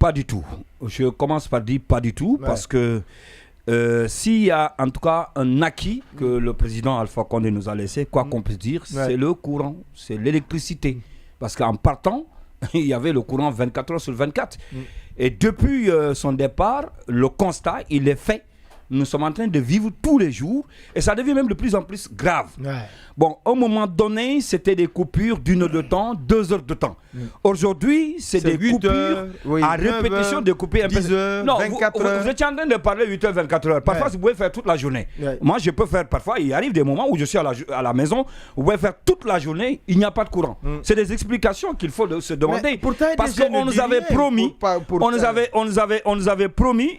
Pas du tout. Je commence par dire pas du tout, parce que s'il y a en tout cas un acquis que le président Alpha Condé nous a laissé, quoi qu'on puisse dire, c'est le courant, c'est l'électricité. Parce qu'en partant, il y avait le courant 24 heures sur 24. Et depuis son départ, le constat, il est fait. Nous sommes en train de vivre tous les jours et ça devient même de plus en plus grave. Bon, au moment donné, c'était des coupures d'1 heure de temps, 2 heures de temps. Aujourd'hui, c'est des coupures à répétition, de couper un peu. 10 heures, non, 24 heures. Vous étiez en train de parler 8 heures, 24 heures. Parfois, vous pouvez faire toute la journée. Moi, je peux faire parfois, il arrive des moments où je suis à la maison, vous pouvez faire toute la journée, il n'y a pas de courant. C'est des explications qu'il faut se demander. Parce qu'on nous avait promis, on nous avait promis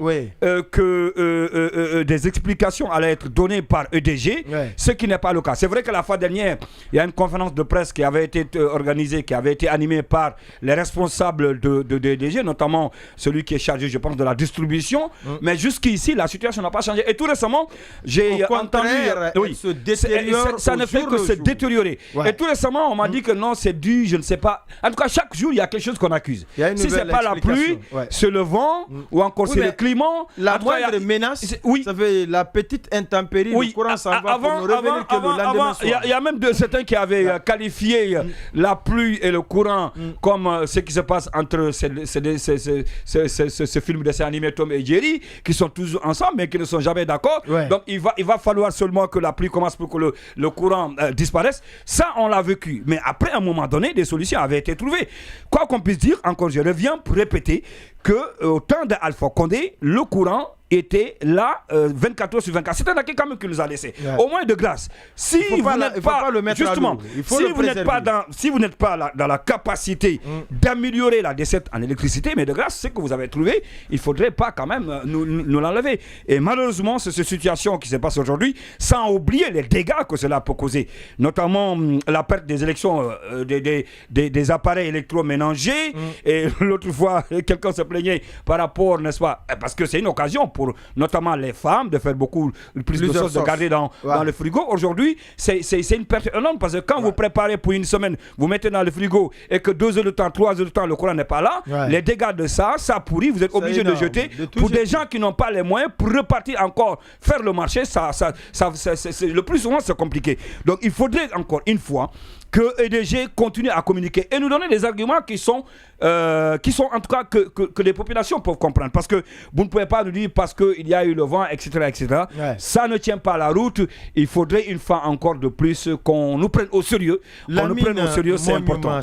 que des explications allaient être données par EDG, ce qui n'est pas le cas. C'est vrai que la fois dernière, il y a une conférence de presse qui avait été organisée, qui avait été animée par les responsables de EDG, notamment celui qui est chargé, je pense, de la distribution. Mais jusqu'ici, la situation n'a pas changé. Et tout récemment, j'ai entendu... ça ne fait que se détériorer. Et tout récemment, on m'a dit que non, c'est dû, je ne sais pas. En tout cas, chaque jour, il y a quelque chose qu'on accuse. Si ce n'est pas la pluie, c'est le vent, ou encore c'est le climat. La moindre menace, ça fait la petite intempérie, le courant s'en va pour nous revenir que le lendemain soir. Il y a même certains qui avaient qualifié la pluie et le courant comme ce qui se passe entre ce film dessin animé Tom et Jerry, qui sont toujours ensemble mais qui ne sont jamais d'accord. Donc il va falloir seulement que la pluie commence pour que le courant disparaisse. Ça, on l'a vécu. Mais après, à un moment donné, des solutions avaient été trouvées. Quoi qu'on puisse dire, encore je reviens pour répéter qu'au temps d'Alpha Condé, le courant était là 24 heures sur 24. C'est un acquis quand même qu'il nous a laissé. Au moins de grâce. Si vous n'êtes pas justement, si vous n'êtes pas dans la capacité d'améliorer la desserte en électricité, mais de grâce, ce que vous avez trouvé, il ne faudrait pas quand même nous l'enlever. Et malheureusement, c'est cette situation qui se passe aujourd'hui, sans oublier les dégâts que cela peut causer, notamment la perte des élections des appareils électroménagers. Et l'autre fois, quelqu'un se plaignait par rapport, n'est-ce pas, parce que c'est une occasion pour notamment les femmes de faire beaucoup plus de choses, de garder dans le frigo. Aujourd'hui, c'est une perte énorme parce que quand vous préparez pour une semaine, vous mettez dans le frigo et que 2 heures de temps, 3 heures de temps, le courant n'est pas là, les dégâts de ça pourrit, vous êtes obligé de jeter. Pour des gens qui n'ont pas les moyens, pour repartir encore faire le marché, le plus souvent c'est compliqué. Donc il faudrait encore une fois que EDG continue à communiquer et nous donner des arguments qui sont en tout cas que les populations peuvent comprendre. Parce que vous ne pouvez pas nous dire parce qu'il y a eu le vent, etc. Ça ne tient pas la route. Il faudrait une fois encore de plus qu'on nous prenne au sérieux. C'est important.